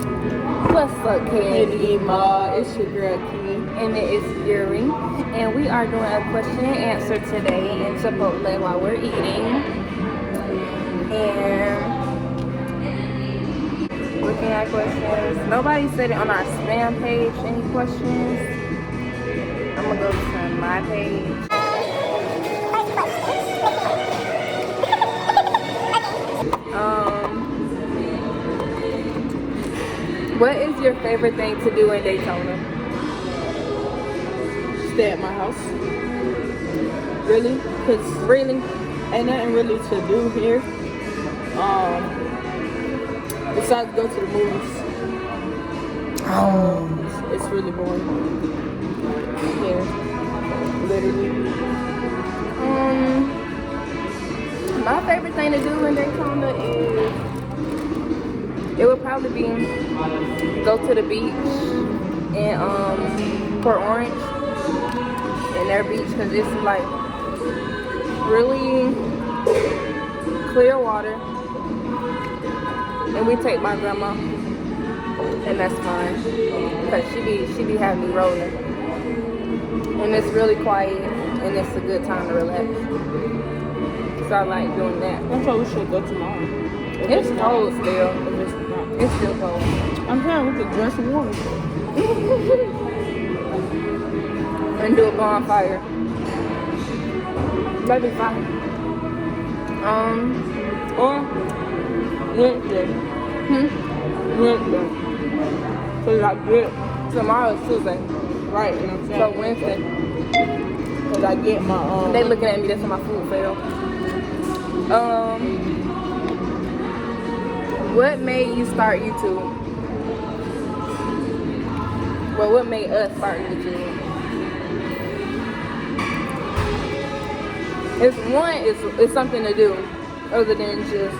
What's up, K&EMOB? It's your girl Key. And it is Yuri. And we are doing a question and answer today in Chipotle while we're eating. And looking at questions. Nobody said it on our spam page. Any questions? I'm gonna go to my page. What is your favorite thing to do in Daytona? Stay at my house. Really? Cause Really? ain't nothing really to do here. Besides go to the movies. It's really boring. Yeah. Literally. My favorite thing to do in Daytona is, it would probably be go to the beach in Port Orange and their beach, because it's like really clear water, and we take my grandma, and that's fine because she be having me rolling, and it's really quiet and it's a good time to relax. So I like doing that. That's why we should go tomorrow. It's cold still. It's still cold. I'm saying we could drink some water. And do a bonfire. That'd be fine. Or Wednesday. Wednesday. So like good. Tomorrow's Tuesday. Right, you know what I'm saying? So Wednesday. Cause I get my They looking at me, that's when my food failed. What made you start YouTube? Well, what made us start YouTube? It's something to do other than just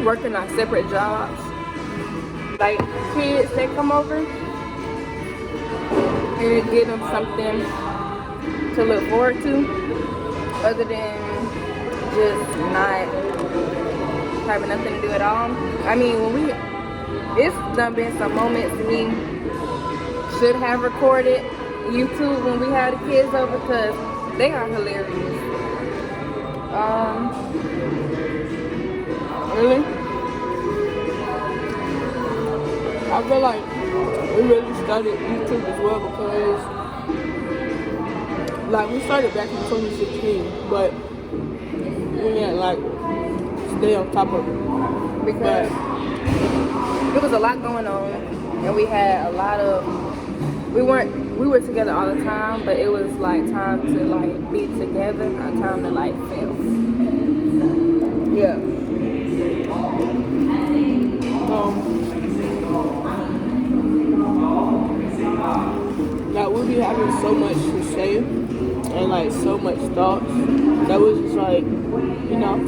working on separate jobs. Like kids that come over and it give them something to look forward to other than just not having nothing to do at all. I mean, it's done been some moments we should have recorded YouTube when we had the kids over because they are hilarious. Really? I feel like we really started YouTube as well because like we started back in 2016, but we didn't like stay on top of it because there was a lot going on and we had a lot of we were together all the time, but it was like time to like be together, not time to like fail. Yeah. Like we be having so much to say and like so much thoughts that was just like, you know,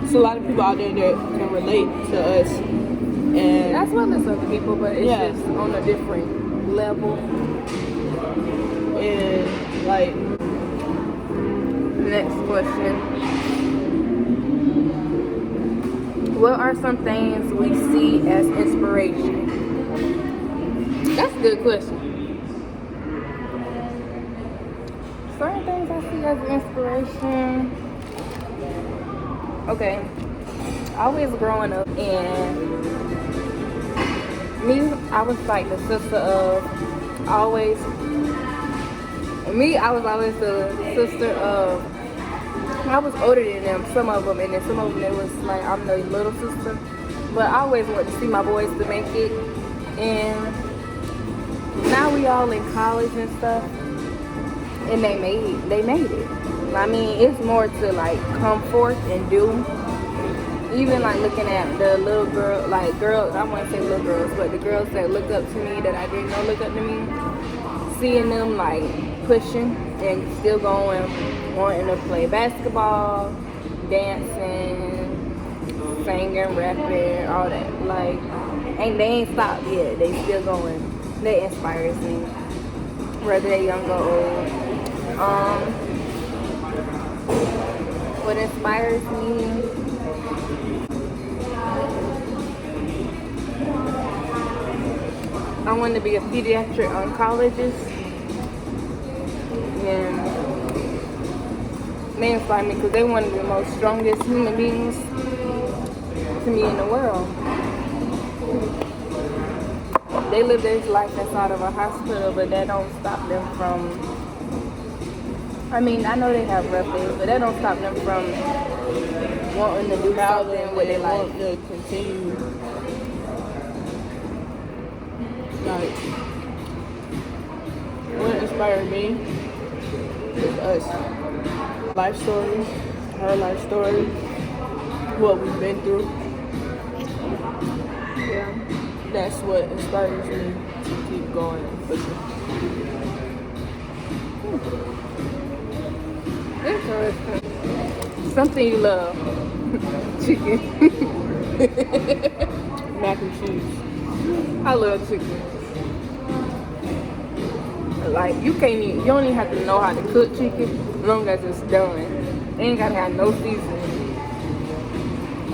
it's a lot of people out there that can relate to us, and that's well as other people, but it's just on a different level. And like, next question. What are some things we see as inspiration? That's a good question. Certain things I see as inspiration. Okay. Always growing up, and me, I was like the sister of I was always the sister of, I was older than them, some of them, and then some of them it was like I'm the little sister. But I always wanted to see my boys to make it, and now we all in college and stuff, and they made it. I mean, it's more to like come forth and do. Even like looking at the little girl, like girls, I wouldn't say little girls, but the girls that look up to me that I didn't know look up to me, seeing them like pushing and still going, wanting to play basketball, dancing, singing, rapping, all that. Like, they ain't stopped yet. They still going. That inspires me, whether they're young or old. What inspires me? I wanted to be a pediatric oncologist. And they inspired me because they one of the most strongest human beings to me in the world. They live their life inside of a hospital, but that don't stop them from, I mean, I know they have rough days, but that don't stop them from wanting to do something with their life. To continue. Like, what inspired me is us. Life story, her life story, what we've been through. Yeah. That's what inspires me to keep going and pushing. Interesting. Something you love. Chicken. Mac and cheese. I love chicken. Like, you don't even have to know how to cook chicken as long as it's done. It ain't gotta have no seasoning.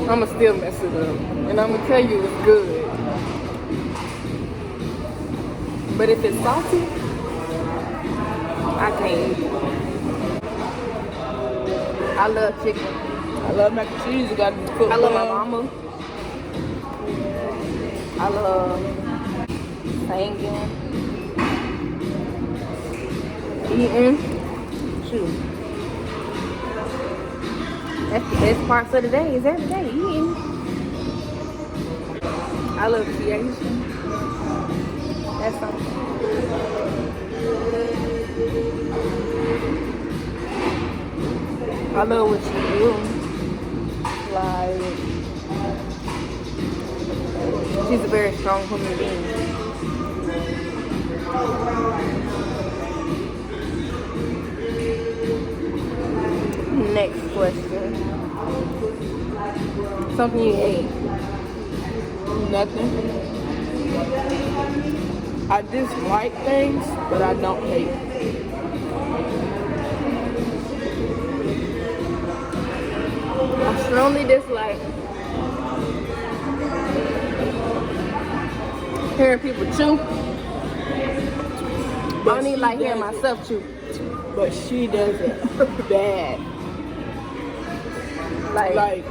I'ma still mess it up. And I'ma tell you it's good. But if it's salty, I can't eat it. I love chicken. I love mac and cheese. You gotta be cooked. I love my mama. I love singing, eating. Shoot. That's the best parts of the day, is every day eating. I love creation. That's something. I love what you do. Like, she's a very strong human being. Next question. Something you hate. Nothing. I dislike things, but I don't hate. I strongly dislike hearing people chew. I don't even like hearing myself chew. But she does it bad. Like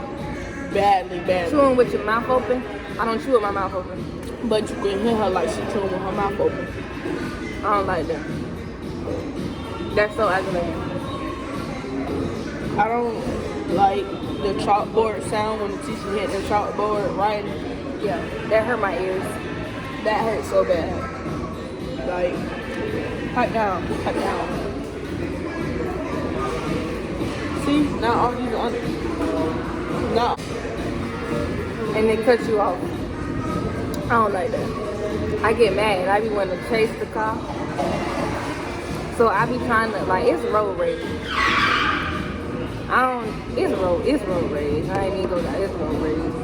badly. Chewing with your mouth open. I don't chew with my mouth open. But you can hear her like she's chewing with her mouth open. I don't like that. That's so aggravating. I don't like the chalkboard sound when the teacher hit the chalkboard writing. Yeah, that hurt my ears. That hurts so bad. Like, pipe down. See, now all these other. No. And they cut you off. I don't like that. I get mad. I be wanting to chase the car. So I be trying to, like, it's road rage. It's road rage. I ain't even go down. It's road rage.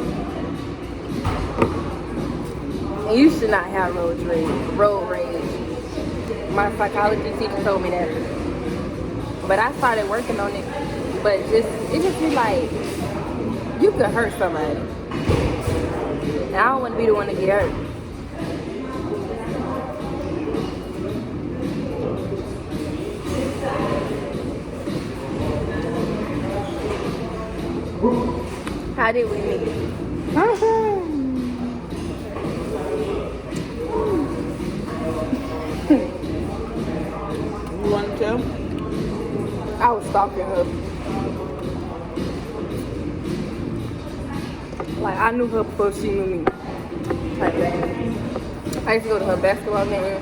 And you should not have road rage. My psychology teacher told me that. But I started working on it. But it just be like, you could hurt somebody. And I don't want to be the one to get hurt. How did we meet? You want to tell? I was stalking her. Like, I knew her before she knew me. Like, I used to go to her basketball game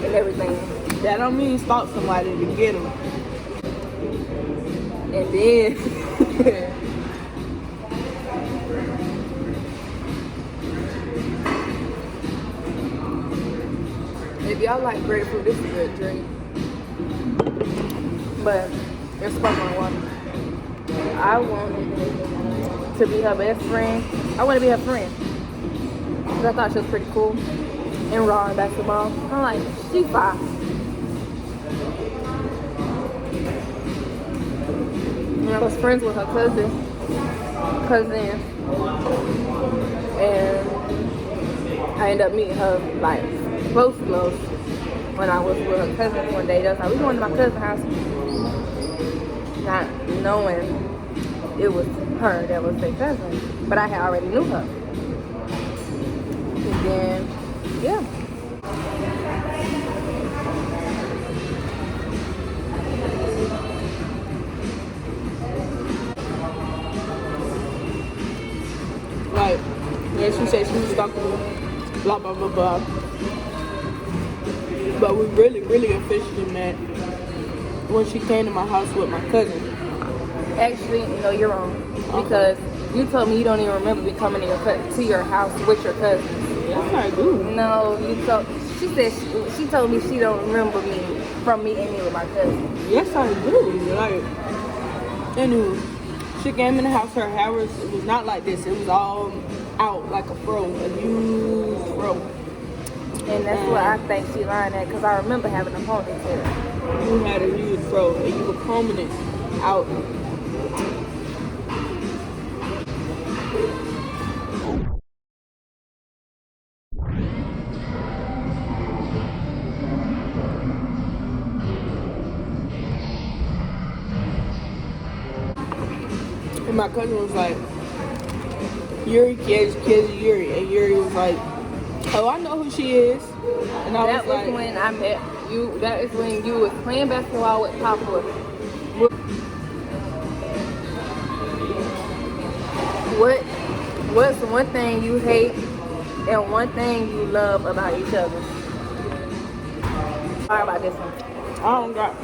and everything. That don't mean stalk somebody to get them. And then if y'all like grapefruit, this is a good drink. But it's sparkling water. I want to be her best friend. I want to be her friend. Because I thought she was pretty cool and raw in basketball. I'm like, she fine. And I was friends with her cousin. And I ended up meeting her like close when I was with her cousins one day. That's how we going to my cousin's house, not knowing it was her that was their cousin, but I had already knew her. And then, yeah. Like, yeah, she said she was stalking me, blah, blah, blah, blah. But we really officially met when she came to my house with my cousin. Actually, no, you're wrong. Because you told me you don't even remember me coming to your house with your cousins. Yes, I do. No, she said she told me she don't remember me from meeting me with my cousin. Yes, I do. Like, anyway, she came in the house. Her hair was not like this. It was all out like a fro, a huge fro. And that's what I think she lying at, because I remember having a ponytail. You had a huge fro, and you were combing it out. And my cousin was like, Yuri, kids, Yuri. And Yuri was like, oh, I know who she is. And I That was like, when I met you. That is when you was playing basketball with Papa. What's one thing you hate and one thing you love about each other? Sorry about this one. I don't got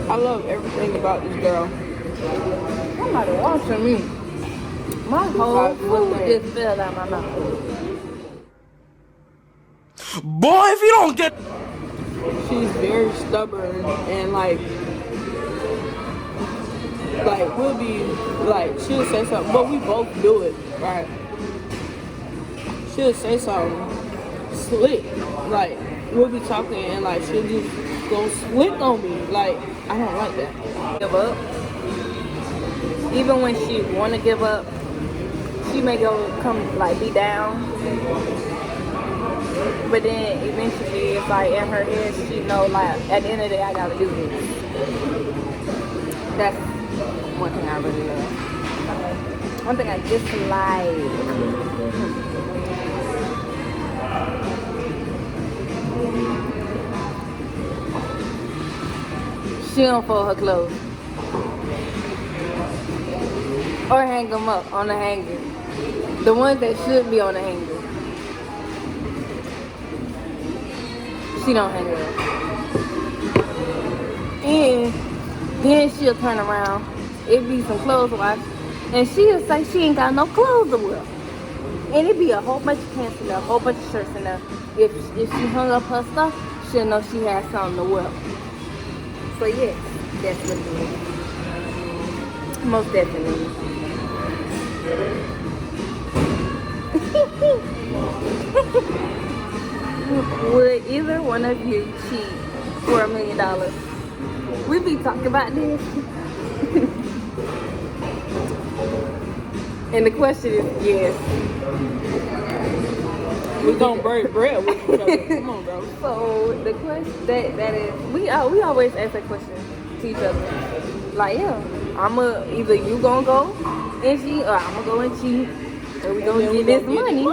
I love everything about this girl. Somebody watching me. My whole food just fell out my mouth. Boy, if you don't get... She's very stubborn and like we'll be like, she'll say something, but we both do it, right? She'll say something slick, like we'll be talking and like she'll just go slick on me. Like, I don't like that. Give up. Even when she wanna give up, she may come like be down. But then eventually it's like in her head she know like at the end of the day I gotta do this. That's one thing I really love. One thing I dislike. She don't fold her clothes. Or hang them up on the hanger. The ones that should be on the hanger. She don't hang it up. And then she'll turn around. It be some clothes to wash. And she'll say she ain't got no clothes to wear. And it be a whole bunch of pants in there, a whole bunch of shirts in there. If she hung up her stuff, she'll know she has something to wear. So yes, definitely. Most definitely. Would either one of you cheat for $1 million? We be talking about this. And the question is yes. We're gonna break bread with each other. Come on, bro. So the question that is we always ask that question to each other. Like, yeah, either you gonna go and cheat or I'm gonna go and cheat. And we gonna get this money.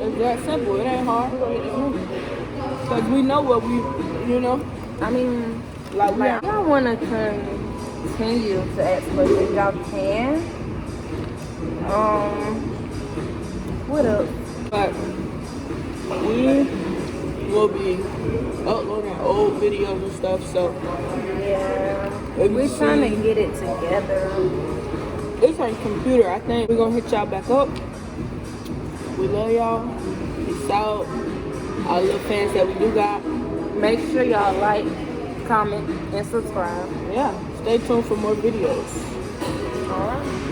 It's that simple. It ain't hard. Because we know what we, I mean, like y'all want to continue to ask questions, y'all can. What else? But we will be uploading old videos and stuff, so. Yeah. We're trying to get it together. It's on computer. I think we're going to hit y'all back up. We love y'all. Peace out. Our little fans that we do got. Make sure y'all like, comment, and subscribe. Yeah. Stay tuned for more videos. All right.